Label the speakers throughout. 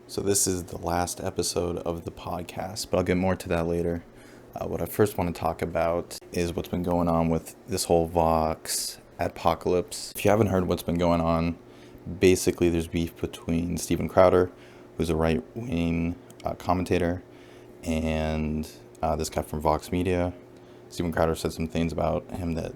Speaker 1: So this is the last episode of the podcast, but I'll get more to that later. What I first want to talk about is what's been going on with this whole Voxadpocalypse. If you haven't heard what's been going on, basically there's beef between Steven Crowder, who's a right-wing commentator, and this guy from Vox Media. Steven Crowder said some things about him that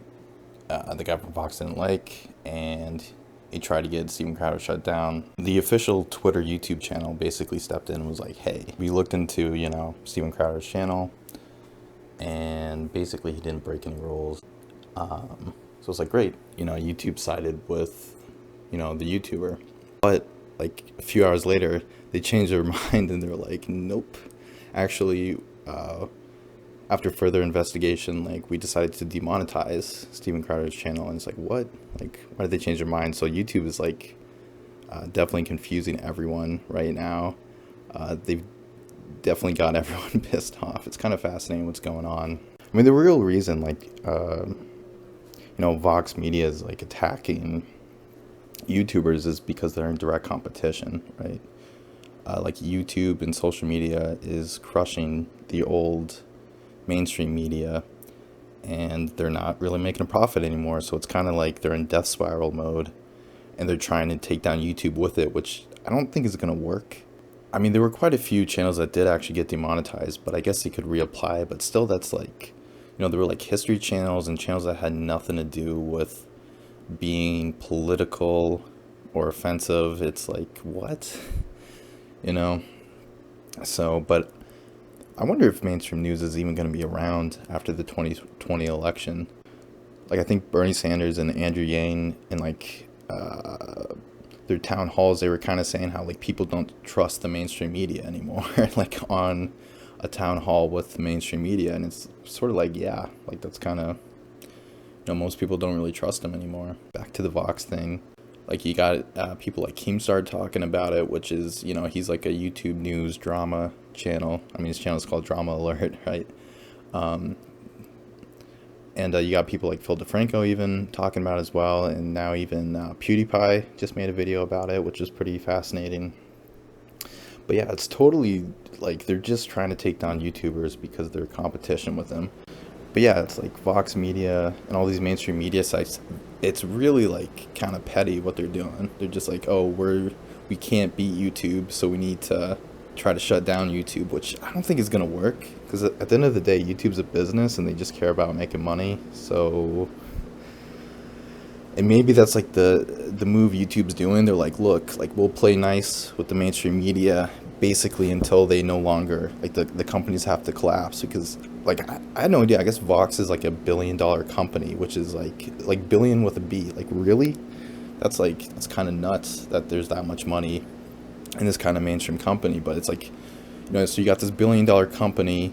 Speaker 1: the guy from Vox didn't like, and he tried to get Steven Crowder shut down. The official Twitter YouTube channel basically stepped in and was like, hey, we looked into, Steven Crowder's channel, and basically he didn't break any rules. So it's like, great, YouTube sided with, the YouTuber. But like a few hours later, they changed their mind and they're like, nope. Actually, after further investigation, we decided to demonetize Steven Crowder's channel. And it's like, what? Why did they change their mind? So YouTube is definitely confusing everyone right now. They've definitely got everyone pissed off. It's kind of fascinating what's going on. I mean, the real reason, Vox Media is attacking YouTubers is because they're in direct competition, right? YouTube and social media is crushing the old mainstream media, and they're not really making a profit anymore. So it's kind of like they're in death spiral mode, and they're trying to take down YouTube with it, which I don't think is going to work. I mean, there were quite a few channels that did actually get demonetized, but I guess they could reapply. But still, that's there were history channels and channels that had nothing to do with being political or offensive. It's what? So, but I wonder if mainstream news is even going to be around after the 2020 election. I think Bernie Sanders and Andrew Yang in their town halls, they were kind of saying how people don't trust the mainstream media anymore. On a town hall with the mainstream media, and it's sort of that's kind of, most people don't really trust them anymore. Back to the Vox thing. You got people like Keemstar talking about it, which is, he's a YouTube news drama channel. I mean, his channel is called Drama Alert, right? And you got people like Phil DeFranco even talking about it as well. And now even PewDiePie just made a video about it, which is pretty fascinating. But yeah, it's totally they're just trying to take down YouTubers because they're competition with them. But yeah, it's Vox Media and all these mainstream media sites. It's really kind of petty what they're doing. They're just we can't beat YouTube, so we need to try to shut down YouTube, which I don't think is going to work, because at the end of the day, YouTube's a business and they just care about making money. So, and maybe that's the move YouTube's doing. They're look, we'll play nice with the mainstream media basically until they no longer, the companies have to collapse, because I had no idea. I guess Vox is $1 billion company, which is billion with a B. Really? That's kind of nuts that there's that much money in this kind of mainstream company. But it's so you got this $1 billion company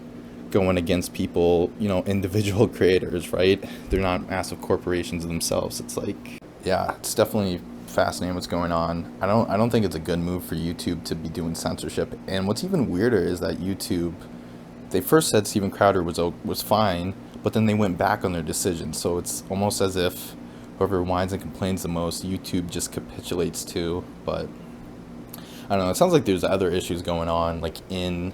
Speaker 1: going against people, individual creators, right? They're not massive corporations themselves. It's yeah, it's definitely fascinating what's going on. I don't think it's a good move for YouTube to be doing censorship. And what's even weirder is that YouTube, they first said Steven Crowder was fine, but then they went back on their decision. So it's almost as if whoever whines and complains the most, YouTube just capitulates to. But I don't know. It sounds like there's other issues going on, in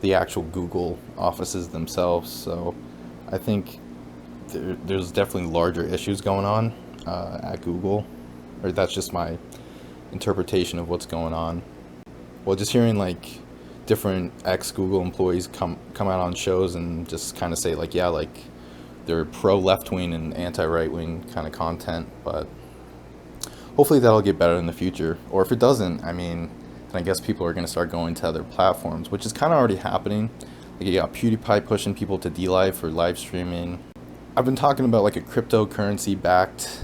Speaker 1: the actual Google offices themselves. So I think there's definitely larger issues going on at Google, or that's just my interpretation of what's going on. Well, just hearing different ex-Google employees come out on shows and just kind of say they're pro left-wing and anti-right-wing kind of content, but hopefully that'll get better in the future. Or if it doesn't, I mean, then I guess people are going to start going to other platforms, which is kind of already happening. You got PewDiePie pushing people to DLive for live streaming. I've been talking about a cryptocurrency backed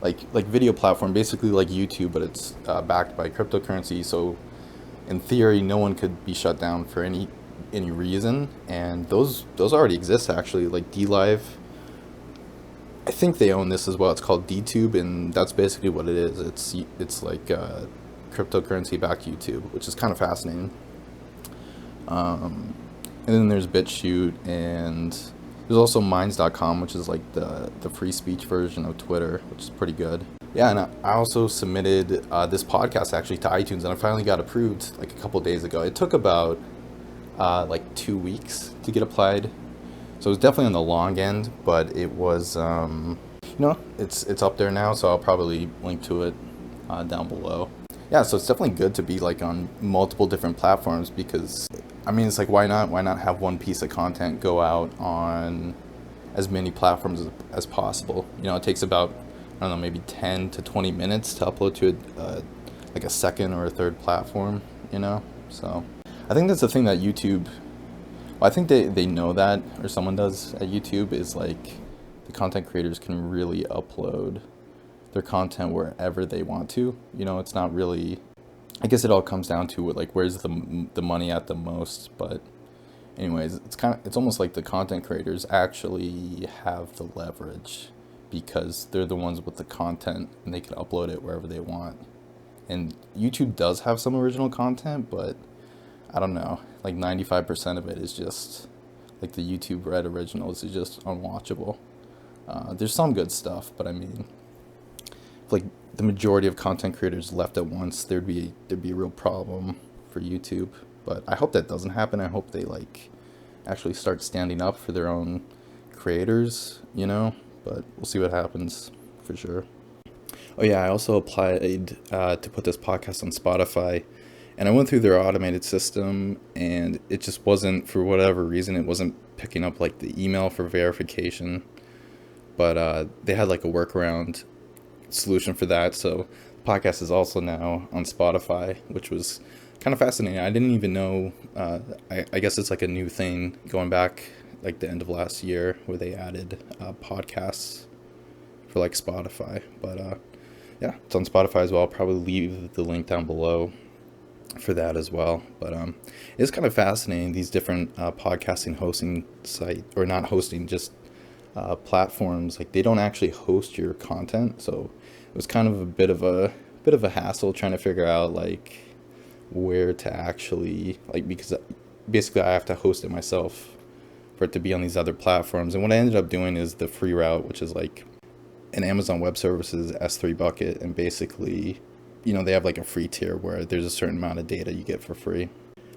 Speaker 1: video platform, basically like YouTube, but it's backed by cryptocurrency. So in theory, no one could be shut down for any reason, and those already exist actually. DLive, I think they own this as well. It's called DTube, and that's basically what it is. It's cryptocurrency backed YouTube, which is kind of fascinating. And then there's BitChute, and there's also Minds.com, which is the free speech version of Twitter, which is pretty good. Yeah, and I also submitted this podcast actually to iTunes, and I finally got approved like a couple days ago. It took about like 2 weeks to get applied, so it was definitely on the long end, but it was it's up there now, so I'll probably link to it down below. Yeah, so it's definitely good to be like on multiple different platforms because I mean it's like why not have one piece of content go out on as many platforms as possible. It takes about, I don't know, maybe 10 to 20 minutes to upload to like a second or a third platform. So I think that's the thing that YouTube, well, I think they know that, or someone does at YouTube, is like the content creators can really upload their content wherever they want to. It's not really, I guess it all comes down to like where's the money at the most, but anyways, it's almost like the content creators actually have the leverage because they're the ones with the content and they can upload it wherever they want. And YouTube does have some original content, but I don't know, like 95% of it is just like the YouTube Red originals is just unwatchable. There's some good stuff, but I mean, if like the majority of content creators left at once, there'd be a real problem for YouTube. But I hope that doesn't happen. I hope they like actually start standing up for their own creators. But we'll see what happens for sure. Oh yeah, I also applied to put this podcast on Spotify, and I went through their automated system, and it just wasn't, for whatever reason, it wasn't picking up like the email for verification. But they had like a workaround solution for that, so the podcast is also now on Spotify, which was kind of fascinating. I didn't even know. I guess it's like a new thing going back like the end of last year where they added podcasts for like Spotify. But yeah, it's on Spotify as well. I'll probably leave the link down below for that as well. But it's kind of fascinating, these different podcasting hosting site, or not hosting, just platforms. Like they don't actually host your content, so it was kind of a bit of a hassle trying to figure out like where to actually, like, because basically I have to host it myself for it to be on these other platforms. And what I ended up doing is the free route, which is like an Amazon Web Services S3 bucket, and basically they have like a free tier where there's a certain amount of data you get for free.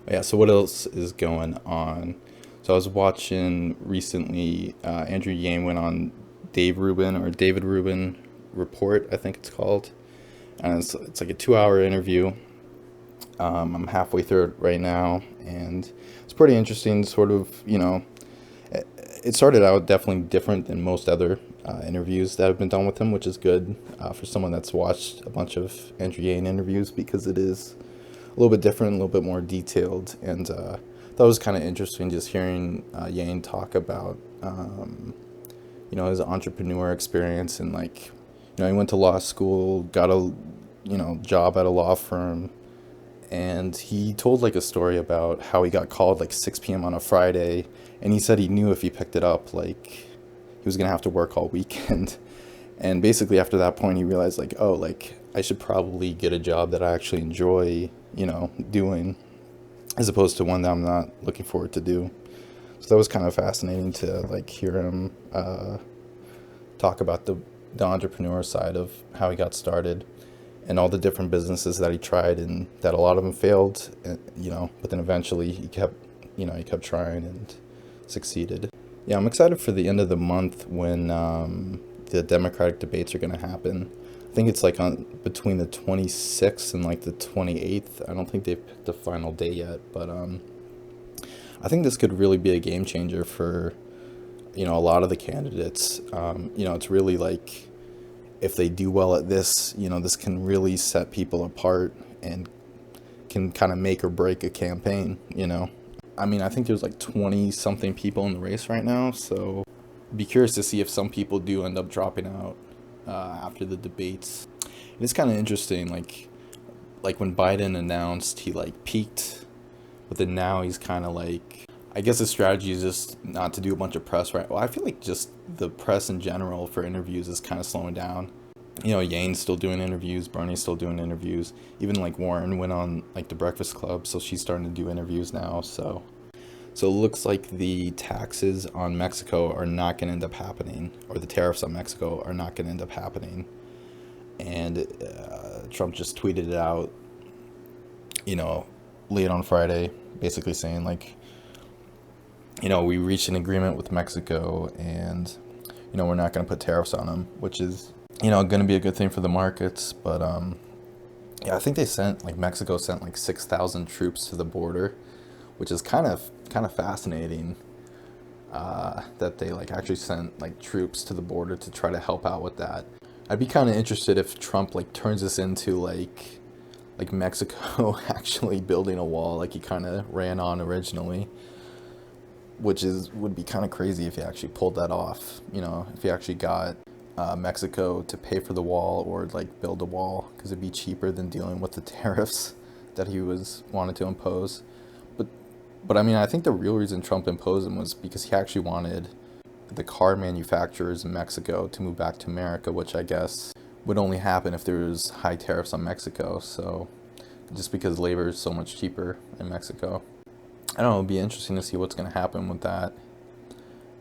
Speaker 1: Yeah, so what else is going on? So I was watching recently, Andrew Yang went on David Rubin Report, I think it's called. And it's like a 2-hour interview. I'm halfway through it right now, and it's pretty interesting. Sort of, it started out definitely different than most other interviews that have been done with him, which is good for someone that's watched a bunch of Andrew Yang interviews, because it is a little bit different, a little bit more detailed. And that was kind of interesting, just hearing Yang talk about his entrepreneur experience, and like he went to law school, got a job at a law firm, and he told like a story about how he got called like 6 p.m. on a Friday, and he said he knew if he picked it up, like he was gonna have to work all weekend. And basically after that point he realized like, oh, like I should probably get a job that I actually enjoy doing, as opposed to one that I'm not looking forward to do. So that was kind of fascinating to like hear him talk about the entrepreneur side of how he got started, and all the different businesses that he tried, and that a lot of them failed, but then eventually he kept trying and succeeded. Yeah, I'm excited for the end of the month when the Democratic debates are going to happen. I think it's like on between the 26th and like the 28th. I don't think they've picked the final day yet, but I think this could really be a game changer for a lot of the candidates. It's really like, if they do well at this, this can really set people apart and can kind of make or break a campaign. I mean, I think there's like 20 something people in the race right now, so be curious to see if some people do end up dropping out after the debates. And it's kind of interesting, like when Biden announced, he like peaked, but then now he's kind of like, I guess his strategy is just not to do a bunch of press, right? Well, I feel like just the press in general for interviews is kind of slowing down. Yang's still doing interviews, Bernie's still doing interviews. Even like Warren went on like the Breakfast Club, so she's starting to do interviews now. So it looks like the taxes on Mexico are not going to end up happening, or the tariffs on Mexico are not going to end up happening. and Trump just tweeted it out, you know, late on Friday, basically saying like, we reached an agreement with Mexico, and we're not going to put tariffs on them, which is going to be a good thing for the markets. But yeah, I think Mexico sent like 6,000 troops to the border, which is kind of fascinating. That they like actually sent like troops to the border to try to help out with that. I'd be kind of interested if Trump like turns this into like Mexico actually building a wall like he kind of ran on originally, which would be kind of crazy if he actually pulled that off. If he actually got Mexico to pay for the wall or like build a wall, because it'd be cheaper than dealing with the tariffs that he wanted to impose. But I mean, I think the real reason Trump imposed them was because he actually wanted the car manufacturers in Mexico to move back to America, which I guess would only happen if there was high tariffs on Mexico. So just because labor is so much cheaper in Mexico. I don't know, it'll be interesting to see what's going to happen with that.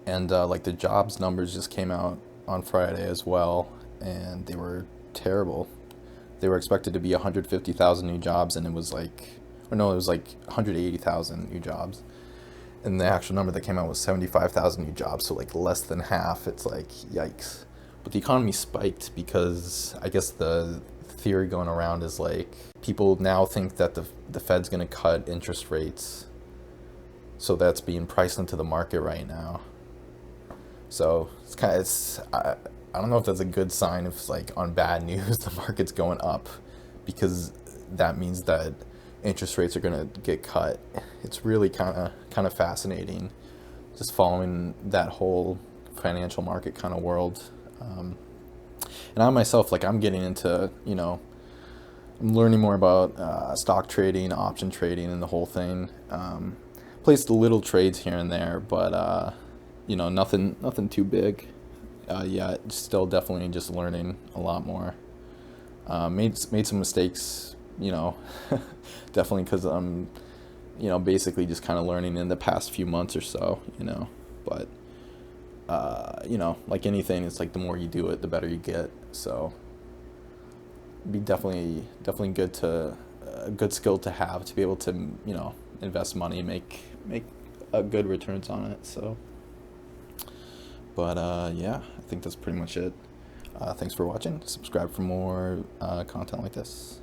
Speaker 1: And like the jobs numbers just came out on Friday as well, and they were terrible. They were expected to be 150,000 new jobs, and it was like 180,000 new jobs. And the actual number that came out was 75,000 new jobs, so like less than half. It's like, yikes. But the economy spiked because I guess the theory going around is like people now think that the Fed's going to cut interest rates. So that's being priced into the market right now. So I don't know if that's a good sign if like on bad news the market's going up, because that means that interest rates are going to get cut. It's really kind of fascinating just following that whole financial market kind of world. And I myself, like, I'm getting into, I'm learning more about stock trading, option trading, and the whole thing. Placed little trades here and there, but nothing too big yet. Still definitely just learning a lot more. Made some mistakes, definitely because I'm, basically just kind of learning in the past few months or so, but like anything, it's like the more you do it, the better you get. So it'd be definitely good a good skill to have, to be able to, invest money and make good returns on it. So, but yeah, I think that's pretty much it. Thanks for watching. Subscribe for more content like this.